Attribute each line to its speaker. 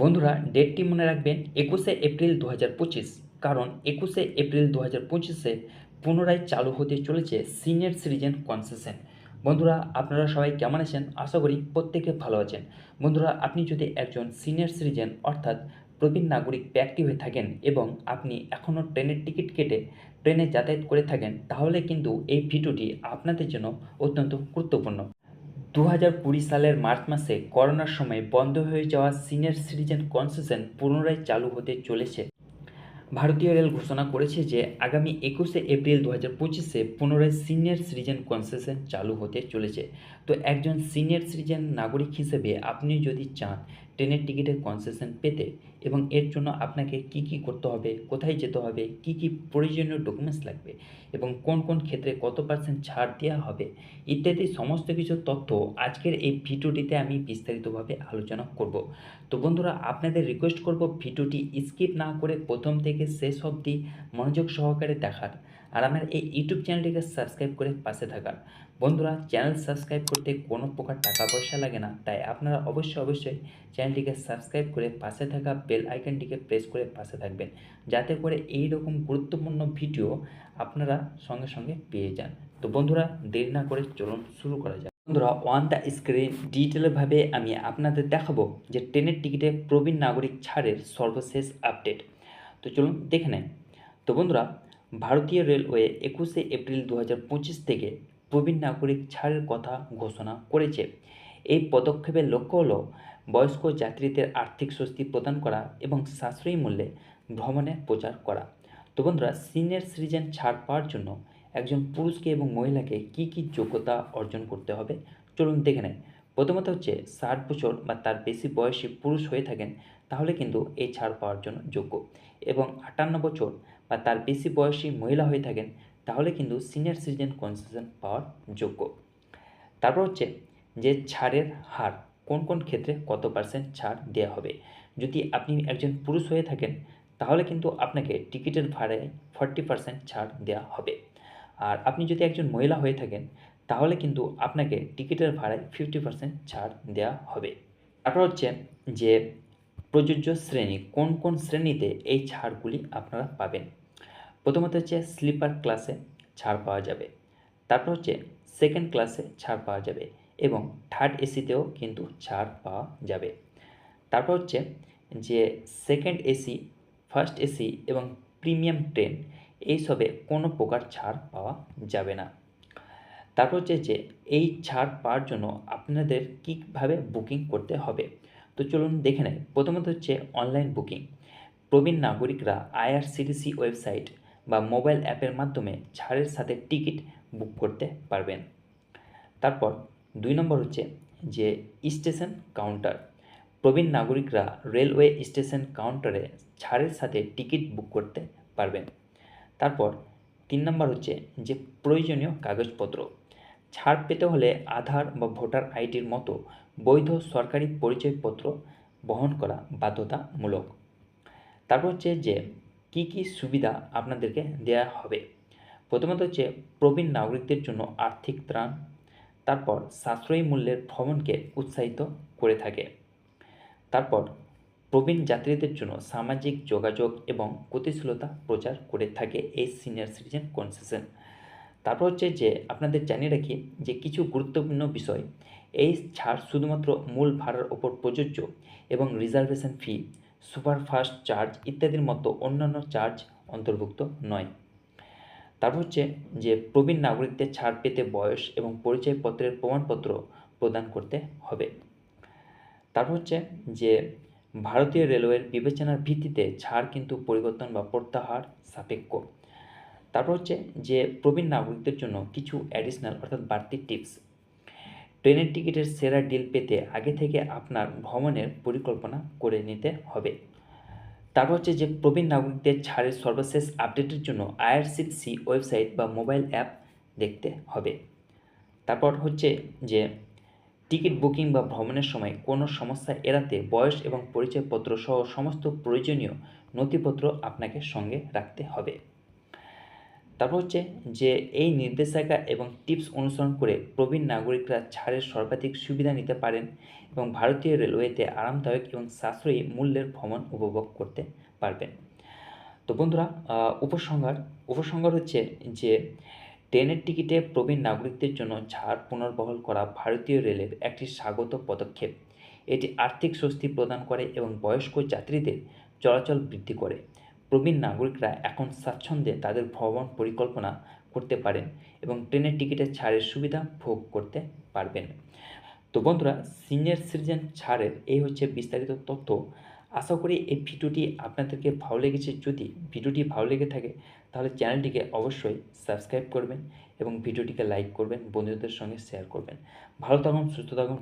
Speaker 1: বন্ধুরা, ডেটটি মনে রাখবেন 21শে এপ্রিল 2025। কারণ 21শে এপ্রিল 2025-এ পুনরায় চালু হতে চলেছে সিনিয়র সিটিজেন কনসেশন। বন্ধুরা, আপনারা সবাই কেমন আছেন? আশা করি প্রত্যেকে ভালো আছেন। বন্ধুরা, আপনি যদি একজন সিনিয়র সিটিজেন অর্থাৎ প্রবীণ নাগরিক ব্যক্তি হয়ে থাকেন এবং আপনি এখনও ট্রেনের টিকিট কেটে ট্রেনে যাতায়াত করে থাকেন, তাহলে কিন্তু এই ভিডিওটি আপনাদের জন্য অত্যন্ত গুরুত্বপূর্ণ। 2020 সালের মার্চ মাসে করোনার সময় বন্ধ হয়ে যাওয়া সিনিয়র সিটিজেন কনসেশন পুনরায় চালু হতে চলেছে। ভারতীয় রেল ঘোষণা করেছে যে আগামী 21শে এপ্রিল 2025-এ পুনরায় সিনিয়র সিটিজেন কনসেশন চালু হতে চলেছে। তো একজন সিনিয়র সিটিজেন নাগরিক হিসেবে আপনি যদি চান ট্রেনের টিকিটের কনসেশন পেতে এবং এর জন্য আপনাকে কি কি করতে হবে, কোথায় যেতে হবে, কি কি প্রয়োজনীয় ডকুমেন্টস লাগবে এবং কোন কোন ক্ষেত্রে কত পার্সেন্ট ছাড় দেওয়া হবে ইত্যাদি সমস্ত কিছু তথ্য আজকের এই ভিডিওটিতে আমি বিস্তারিতভাবে আলোচনা করব। তো বন্ধুরা, আপনাদের রিকোয়েস্ট করব ভিডিওটি স্কিপ না করে প্রথম থেকে শেষ অবধি মনোযোগ সহকারে দেখার, আর আমার এই ইউটিউব চ্যানেলটিকে সাবস্ক্রাইব করে পাশে থাকার। বন্ধুরা, চ্যানেল সাবস্ক্রাইব করতে কোনো প্রকার টাকা পয়সা লাগে না, তাই আপনারা অবশ্যই চ্যানেলটিকে সাবস্ক্রাইব করে পাশে থাকা বেল আইকনটিকে প্রেস করে পাশে থাকবেন, যাতে করে এই রকম গুরুত্বপূর্ণ ভিডিও আপনারা সঙ্গে সঙ্গে পেয়ে যান। তো বন্ধুরা, দেরি না করে চলুন শুরু করা যাক। বন্ধুরা, অন দ্য স্ক্রিন ডিটেলভাবে আমি আপনাদের দেখাবো যে ট্রেনের টিকিটে প্রবীণ নাগরিক ছাড়ের সর্বশেষ আপডেট। তো চলুন দেখে নেন। তো বন্ধুরা, ভারতীয় রেলওয়ে 21শে এপ্রিল 2025 থেকে প্রবীণ নাগরিক ছাড়ের কথা ঘোষণা করেছে। এই পদক্ষেপের লক্ষ্য হলো বয়স্ক যাত্রীদের আর্থিক স্বস্তি প্রদান করা এবং সাশ্রয়ী মূল্যে ভ্রমণের প্রচার করা। তো বন্ধুরা, সিনিয়র সিটিজেন ছাড় পাওয়ার জন্য একজন পুরুষকে এবং মহিলাকে কি কি যোগ্যতা অর্জন করতে হবে চলুন দেখে নেয়। প্রথমত হচ্ছে 60 বছর বা তার বেশি বয়সী পুরুষ হয়ে থাকেন তাহলে কিন্তু এই ছাড় পাওয়ার জন্য যোগ্য, এবং 58 বছর বা তার বেশি বয়সী মহিলা হয়ে থাকেন তাহলে কিন্তু সিনিয়র সিটিজেন কনসেশন পাওয়ার যোগ্য। তারপর হচ্ছে যে ছাড়ের হার, কোন কোন ক্ষেত্রে কত পার্সেন্ট ছাড় দেওয়া হবে। যদি আপনি একজন পুরুষ হয়ে থাকেন তাহলে কিন্তু আপনাকে টিকিটের ভাড়ায় 40% ছাড় দেওয়া হবে, আর আপনি যদি একজন মহিলা হয়ে থাকেন তাহলে কিন্তু আপনাকে টিকিটের ভাড়ায় 50% ছাড় দেওয়া হবে। তারপর হচ্ছে যে প্রযোজ্য শ্রেণী, কোন কোন শ্রেণীতে এই ছাড়গুলি আপনারা পাবেন। প্রথমত হচ্ছে স্লিপার ক্লাসে ছাড় পাওয়া যাবে, তারপর হচ্ছে সেকেন্ড ক্লাসে ছাড় পাওয়া যাবে এবং থার্ড এসিতেও কিন্তু ছাড় পাওয়া যাবে। তারপর হচ্ছে যে সেকেন্ড এসি, ফার্স্ট এসি এবং প্রিমিয়াম ট্রেন এইসবে কোনো প্রকার ছাড় পাওয়া যাবে না। তারপর হচ্ছে যে এই ছাড় পাওয়ার জন্য আপনাদের কীভাবে বুকিং করতে হবে। তো চলুন দেখে নেই। প্রথমত হচ্ছে অনলাইন বুকিং। প্রবীণ নাগরিকরা আইআরসিটিসি ওয়েবসাইট বা মোবাইল অ্যাপের মাধ্যমে ছাড়ের সাথে টিকিট বুক করতে পারবেন। তারপর 2 নম্বর হচ্ছে যে স্টেশন কাউন্টার। প্রবীণ নাগরিকরা রেলওয়ে স্টেশন কাউন্টারে ছাড়ের সাথে টিকিট বুক করতে পারবেন। তারপর 3 নম্বর হচ্ছে যে প্রয়োজনীয় কাগজপত্র। ছাড় পেতে হলে আধার বা ভোটার আইডির মতো বৈধ সরকারি পরিচয়পত্র বহন করা বাধ্যতামূলক। তারপর হচ্ছে যে কী কী সুবিধা আপনাদেরকে দেওয়া হবে। প্রথমত হচ্ছে প্রবীণ নাগরিকদের জন্য আর্থিক ত্রাণ, তারপর সাশ্রয়ী মূল্যের ভ্রমণকে উৎসাহিত করে থাকে। তারপর প্রবীণ যাত্রীদের জন্য সামাজিক যোগাযোগ এবং গতিশীলতা প্রচার করে থাকে এই সিনিয়র সিটিজেন কনসেশন। তারপর হচ্ছে যে আপনাদের জানিয়ে রাখি যে কিছু গুরুত্বপূর্ণ বিষয়। এই ছাড় শুধুমাত্র মূল ভাড়ার ওপর প্রযোজ্য এবং রিজার্ভেশন ফি, সুপারফাস্ট চার্জ ইত্যাদির মতো অন্যান্য চার্জ অন্তর্ভুক্ত নয়। তারপর হচ্ছে যে প্রবীণ নাগরিকদের ছাড় পেতে বয়স এবং পরিচয়পত্রের প্রমাণপত্র প্রদান করতে হবে। তারপর হচ্ছে যে ভারতীয় রেলওয়ের বিবেচনার ভিত্তিতে ছাড় কিন্তু পরিবর্তন বা প্রত্যাহার সাপেক্ষ। তারপর হচ্ছে যে প্রবীণ নাগরিকদের জন্য কিছু অ্যাডিশনাল অর্থাৎ বাড়তি টিপস। ট্রেনের টিকিটের সেরা ডিল পেতে আগে থেকে আপনার ভ্রমণের পরিকল্পনা করে নিতে হবে। তারপর হচ্ছে যে প্রবীণ নাগরিকদের ছাড়ের সর্বশেষ আপডেটের জন্য আইআরসিটিসি ওয়েবসাইট বা মোবাইল অ্যাপ দেখতে হবে। তারপর হচ্ছে যে টিকিট বুকিং বা ভ্রমণের সময় কোনো সমস্যা এড়াতে বয়স এবং পরিচয়পত্র সহ সমস্ত প্রয়োজনীয় নথিপত্র আপনাকে সঙ্গে রাখতে হবে। তারপর হচ্ছে যে এই নির্দেশিকা এবং টিপস অনুসরণ করে প্রবীণ নাগরিকরা ছাড়ের সর্বাধিক সুবিধা নিতে পারেন এবং ভারতীয় রেলওয়েতে আরামদায়ক এবং সাশ্রয়ী মূল্যের ভ্রমণ উপভোগ করতে পারবেন। তো বন্ধুরা, উপসংহার হচ্ছে যে ট্রেনের টিকিটে প্রবীণ নাগরিকদের জন্য ছাড় পুনর্বহাল করা ভারতীয় রেলের একটি স্বাগত পদক্ষেপ। এটি আর্থিক স্বস্তি প্রদান করে এবং বয়স্ক যাত্রীদের চলাচল বৃদ্ধি করে। প্রবীণ নাগরিকরা এখন স্বাচ্ছন্দ্যে তাদের ভ্রমণ পরিকল্পনা করতে পারেন এবং ট্রেনের টিকিটের ছাড়ের সুবিধা ভোগ করতে পারবেন। তো বন্ধুরা, সিনিয়র সিটিজেন ছাড়ের এই হচ্ছে বিস্তারিত তথ্য। আশা করি এই ভিডিওটি আপনাদেরকে ভালো লেগেছে। যদি ভিডিওটি ভালো লেগে থাকে তাহলে চ্যানেলটিকে অবশ্যই সাবস্ক্রাইব করবেন এবং ভিডিওটিকে লাইক করবেন, বন্ধুদের সঙ্গে শেয়ার করবেন। ভালো থাকুন, সুস্থ থাকুন।